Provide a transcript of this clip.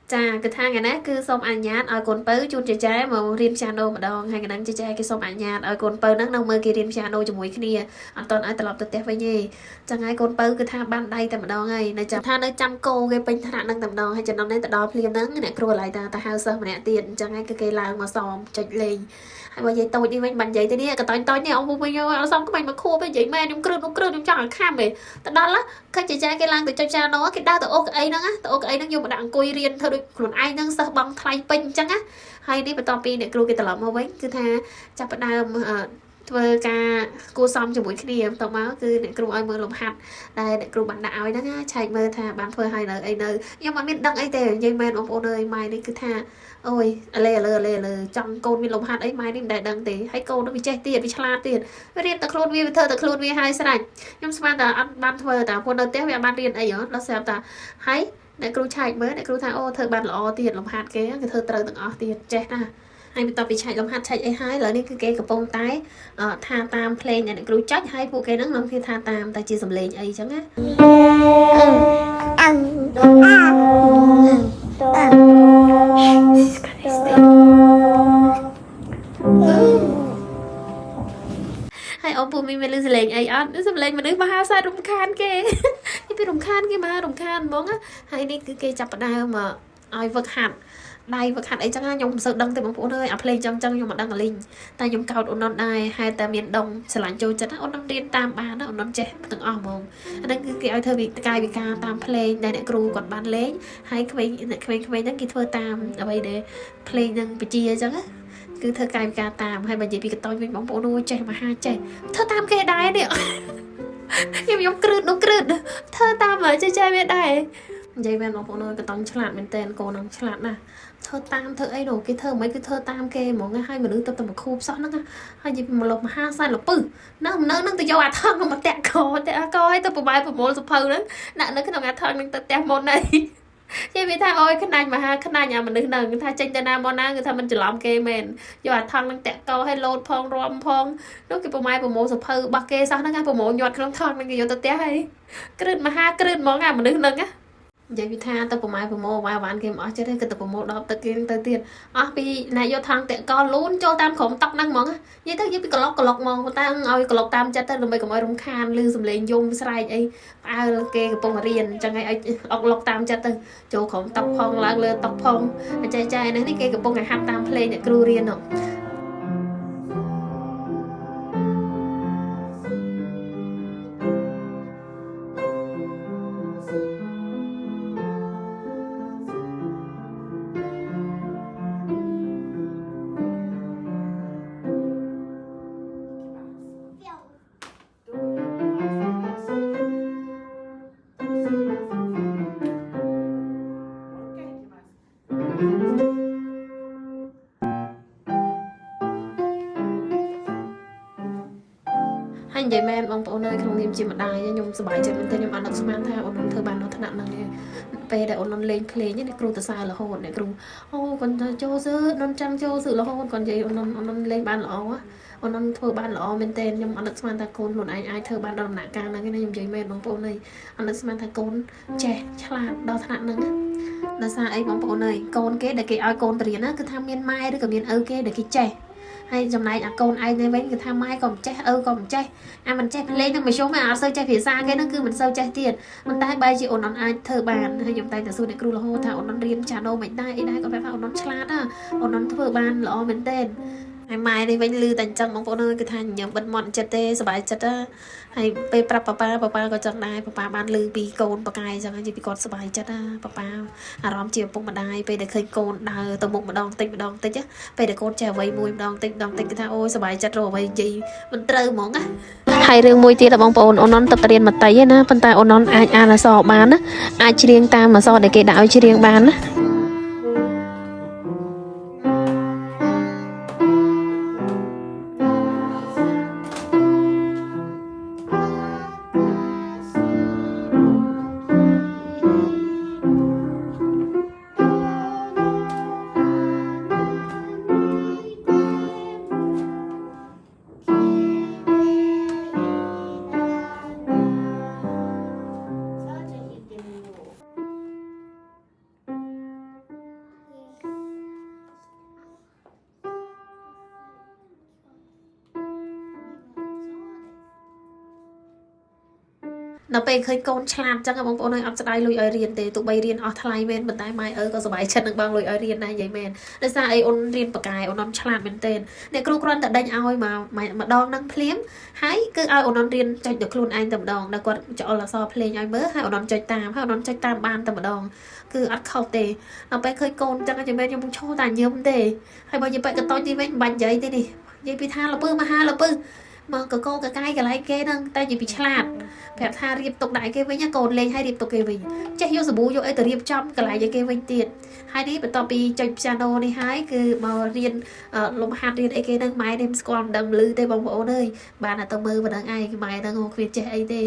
Chà, cái thang này nè cứ xong anh nhát ở con bớ chun trái mà riêng piano mà đòn hay cái nắng trái cái xong anh nhát ở con bớ nắng đâu mơ kia riêng piano cho mũi kia anh toàn ai tập tập tép với nhỉ chẳng ai con bớ cứ thang ban đây tầm đòn ngay này chẳng thang nơi trăm cô cái bên thang nắng tầm đòn hay chẳng năm nay tập đòn phim nắng này cua lại ta hao sơ mà nè tiền chẳng ai cái cây làng mà xòm chạy lên hay bao giờ tôi đi bên bàn giấy thế đi cái tôi này ông vui vui nhau xong cái mình mà khô với giấy mẹ nhung krư nhung chẳng kham về tao đó lá khách trái cái làng từ cha nó cái đau từ ok ấy nó á từ ok ấy nó dùng mà đặng cùi riêng thôiខ្លួនឯងនឹងសិស្សបងថ្លៃពេញអញ្ចឹងណាហើយនេះបន្ទាប់ពីអ្នកគ្រូគេត្រឡប់មកវិញគឺថាចាប់ផ្ដើមធ្វើការគួសមជាមួយគ្នាបន្ទាប់មកគឺអ្នកគ្រូឲ្យមើលលំហាត់ដែលអ្នកគ្រូបានដាក់ឲ្យហ្នឹងឆែកមើលថាបានធ្វើឲ្យនៅអីនៅខ្ញុំអត់មានដឹងអីទេនិយាយមែនបងប្អូនអើយម៉ែនេះគឺថាអូយលើចង់កូនមានលំហាត់អីម៉ែនេះមិនដែលដឹងទេហើយកូននោះវាចេះទៀតវាឆ្លាតទៀតរៀនតែខ្លួនវាធ្វើតែខ្លួនវាហើយស្រេចខ្ញុំស្មានតែអត់បានធ្វើតែព្រោះនៅផ្ទះវាអត់បានរៀនអីហ៎ដល់ស្រាប់តែហើយអ្នកគ្រូឆែកមើលអ្នកគ្រូថាអូធ្វើបានល្អទៀតលំហាត់គេគឺធ្វើត្រូវទាំងអស់ទៀតចេះណាហើយបន្ទាប់ពីឆែកលំហាត់ឆែកអីហើយឥឡូវនេះគឺគេកំពុងតែថាតាមភ្លេងអ្នកគ្រូចុចហើយពួកគេហ្នឹងនឹងគេថាតាមតែជាសំឡេងអីចឹងណាហើយអូនពូមីមានលឺសំឡេងអីអត់សំឡេងមនុស្សមហាសាទរំខានគេនេះពីរំខានគេមករំខានហ្មងហើយនេះគឺគេចាប់ផ្ដើមឲ្យវឹកហាត់ដៃវឹកហាត់អីចឹងខ្ញុំមិនសូវដឹងទេបងប្អូនអើយអាភ្លេងចឹងខ្ញុំមិនដឹងអាលីងតែខ្ញុំកោតអូននដែរហើយតែមានដងស្រឡាញ់ចូលចិត្តអូននរៀនតាមបានអូននចេះទាំងអស់ហ្មងអាហ្នឹងគឺគេឲ្យធ្វើកាយវិការតាមភ្លេងដែលអ្នកគ្រូគាត់បានលេងហើយក្មេងអ្នកក្មេងៗហ្នឹងគេធ្វើតាមអ្វីដែលភ្លេងហ្នឹងបជាអញ្ចឹងណាគឺធ្វើកាយវិការតាមហើយបើនិយាយពីកតូចវិញបងប្អូនចេះមហាចេះធ្វើតាមគេដែរនេះខ្ញុំក្រឺតនោះក្រឺតធ្វើតាមមើលចេះវាដែរនិយាយមែនបងប្អូនកតូចឆ្លាតមែនតើកូននឹងឆ្លាតណាស់ធ្វើតាមធ្វើអីនោះគេធ្វើមិនគឺធ្វើតាមគេហ្មងហើយមនុស្សទៅមកខូបសោះហ្នឹងហើយនិយាយមកលប់មហាសាយលពឹសនៅនឹងទៅយកអាថងនោះមកតាក់កឲ្យទៅប្របែប្រមូលសភៅហ្នឹងដាក់នៅក្នុងអាថងហ្នឹងទៅផ្ទះមុនហើយនិយាយវាថាអើយខ្នាញ់មហាខ្នាញ់អាមនុស្សហ្នឹងថាចេញទៅណាមកណាគឺថាមិនច្រឡំគេមែនយកអាថងហ្នឹងតាក់កឲ្យលោតផងរំផងនោះគេប្រមូលសភៅរបស់គេសោះហ្នឹងប្រមូលញាត់ក្នុងថងហ្នឹងគេយកទៅផ្ទះហើយគ្រឹតមហាគ្រឹតហ្មងអាមនុស្សហ្នឹងណានិយាយពីថាទៅប្រម៉ែប្រមូលវ៉ានគេមិនអស់ចិត្តទេគឺទៅប្រមូលដល់ទឹកគេទៅទៀតអស់ពីអ្នកយកថងតាក់កលូនចូលតាមក្រុមតុកហ្នឹងហ្មងនិយាយទៅនិយាយពីក្លុកហ្មងតែឲ្យក្លុកតាមចិត្តទៅដើម្បីកុំឲ្យរំខានឮសំឡេងយំស្រែកអីផ្អើលគេកំពុងរៀនអញ្ចឹងឲ្យអុកឡុកតាមចិត្តទៅចូលក្រុមតុកផងឡើងលើតុកផងចែនេះគេកំពុងតែហាត់តាមភ្លេងអ្នកគ្រូរៀនហ្នឹងហើយនិយាយមែនបងប្អូនអើយក្នុងនាមជាម្ដាយខ្ញុំសប្បាយចិត្តមែនទែនខ្ញុំអត់នឹកស្មានថាអូនធ្វើបានដល់ថ្នាក់ហ្នឹងទេពេលដែលអូនលេងភ្លេងនេះគ្រូទៅសើរហូតអ្នកគ្រូអូគាត់ចូលសើអូនចាំចូលសើរហូតគាត់និយាយអូនលេងបានល្អអូនធ្វើបានល្អមែនទែនខ្ញុំអត់នឹកស្មានថាកូនខ្លួនឯងអាចធ្វើបានដល់ដំណាក់កាលហ្នឹងទេខ្ញុំនិយាយមែនបងប្អូនអើយអត់នឹកស្មានថាកូនចេះឆ្លាតដល់ថ្នាក់ហ្នឹងដោយសារអីបងប្អូនអើយកូនគេដែលគេឲ្យកូនទៅរៀនណាគឺថាមានម៉ែឬក៏មានឪគេដែលគេចេះហើយចំណែកអាកូនឯងនេះវិញគឺថាម៉ែក៏មិនចេះឪក៏មិនចេះអាមិនចេះភ្លេងនឹងមធ្យមអត់សូវចេះភាសាគេហ្នឹងគឺមិនសូវចេះទៀតប៉ុន្តែបែរជាអូនអាចធ្វើបានហើយខ្ញុំតែងតែសួរអ្នកគ្រូរហូតថាអូនរៀនចាដូមិនដែរអីដែរគាត់ប្រាប់ថាអូនឆ្លាតណាអូនធ្វើបានល្អមែនទែនហើយម៉ែនេះវិញលឺតែអញ្ចឹងបងប្អូនគឺថាញញឹមបិទមាត់ចិត្តទេសប្បាយចិត្តហើយពេលប្រាប់ប៉ាក៏ចឹងដែរប៉ាបានលឺពីកូនប៉ាកែអញ្ចឹងនិយាយពីគាត់សប្បាយចិត្តណាប៉ាអារម្មណ៍ជាឪពុកម្ដាយពេលដែលឃើញកូនដើរទៅមុខម្ដងតិចពេលដែលកូនចេះអ្វីមួយម្ដងតិចគឺថាអូយសប្បាយចិត្តរកអ្វីនិយាយមិនត្រូវហ្មងណាហើយរឿងមួយទៀតបងប្អូនអូនទៅរៀនមតីណាប៉ុន្តែអូនអាចអានអក្សរបានណាអាចច្រៀងតាមអក្សរដែលគេដាក់ឲ្យច្រៀងបានណា ដល់ពេលឃើញកូនឆ្លាតចឹងបងប្អូនអើយអត់ស្ដាយលុយឲ្យរៀនទេទោះបីរៀនអស់ថ្លៃមែនប៉ុន្តែម៉ែឪក៏សប្បាយចិត្តនឹងបងលុយឲ្យរៀនដែរនិយាយមែនដោយសារអីអូនរៀនបកាយអូនឆ្លាតមែនទែនអ្នកគ្រូគ្រាន់តែដេញឲ្យមកម្ដងនឹងភ្លាមហើយគឺឲ្យអូនរៀនចុចដល់ខ្លួនឯងតែម្ដងដល់គាត់ចុចអក្សរភ្លេងឲ្យមើលហើយអូនចុចតាមហើយអូនចុចតាមបានតែម្ដងគឺអត់ខុសទេដល់ពេលឃើញកូនចឹងចាំមែនខ្ញុំឈរតែញឹមទេហើយបើនិយាយបែកកតូចទីវិញមិនបាច់និយាយទេនេះនិយាយពីថាលពើមហាលពើមកកកកកាយកន្លែងគេហ្នឹងតែនិយាយពីឆ្លាតប្រាប់ថារៀបទុកដាក់គេវិញកូនលេងឲ្យរៀបទុកគេវិញចេះយកសាប៊ូយកអីទៅរៀបចំកន្លែងឲ្យគេវិញទៀតហើយនេះបន្ទាប់ពីចុច piano នេះហើយគឺមករៀនលំហាត់រៀនអីគេហ្នឹងម៉ែនេះមិនស្គាល់មិនដឹងឮទេបងប្អូនអើយបានតែទៅមើលប៉ុណ្្នឹងឯងម៉ែហ្នឹងគ្មានចេះអីទេ